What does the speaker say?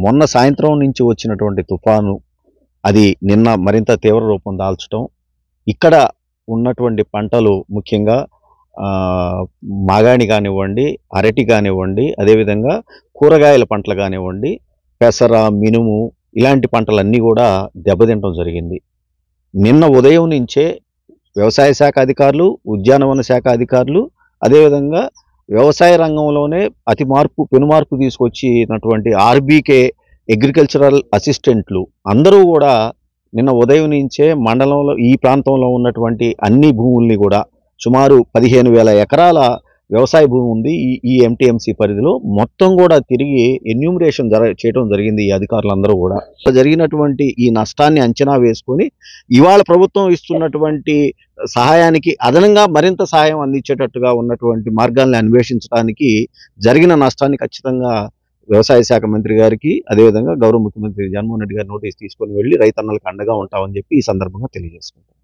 మొన్న సాయంత్రం నుంచి వచ్చినటువంటి తుఫాను అది నిన్న మరింత తీవ్ర రూపం దాల్చడం, ఇక్కడ ఉన్నటువంటి పంటలు ముఖ్యంగా మాగాణి కానివ్వండి, అరటి కానివ్వండి, అదేవిధంగా కూరగాయల పంటలు కానివ్వండి, పెసర, మినుము ఇలాంటి పంటలన్నీ కూడా దెబ్బతింటం జరిగింది. నిన్న ఉదయం నుంచే వ్యవసాయ శాఖ అధికారులు, ఉద్యానవన శాఖ అధికారులు, అదేవిధంగా వ్యవసాయ రంగంలోనే పెనుమార్పు తీసుకొచ్చినటువంటి ఆర్బీకే అగ్రికల్చరల్ అసిస్టెంట్లు అందరూ కూడా నిన్న ఉదయం నుంచే మండలంలో ఈ ప్రాంతంలో ఉన్నటువంటి అన్ని భూముల్ని కూడా సుమారు 15,000 ఎకరాల వ్యవసాయ భూమి ఉంది ఈ ఎంటీఎంసీ పరిధిలో, మొత్తం కూడా తిరిగి ఎన్యూమరేషన్ చేయడం జరిగింది. ఈ అధికారులందరూ కూడా జరిగినటువంటి ఈ నష్టాన్ని అంచనా వేసుకొని ఇవాళ ప్రభుత్వం ఇస్తున్నటువంటి సహాయానికి అదనంగా మరింత సహాయం అందించేటట్టుగా ఉన్నటువంటి మార్గాల్ని అన్వేషించడానికి జరిగిన నష్టాన్ని ఖచ్చితంగా వ్యవసాయ శాఖ మంత్రి గారికి, అదేవిధంగా గౌరవ ముఖ్యమంత్రి జగన్మోహన్ రెడ్డి గారి నోటీస్ తీసుకొని వెళ్ళి రైతన్నలకు అండగా ఉంటామని చెప్పి ఈ సందర్భంగా తెలియజేసుకుంటాం.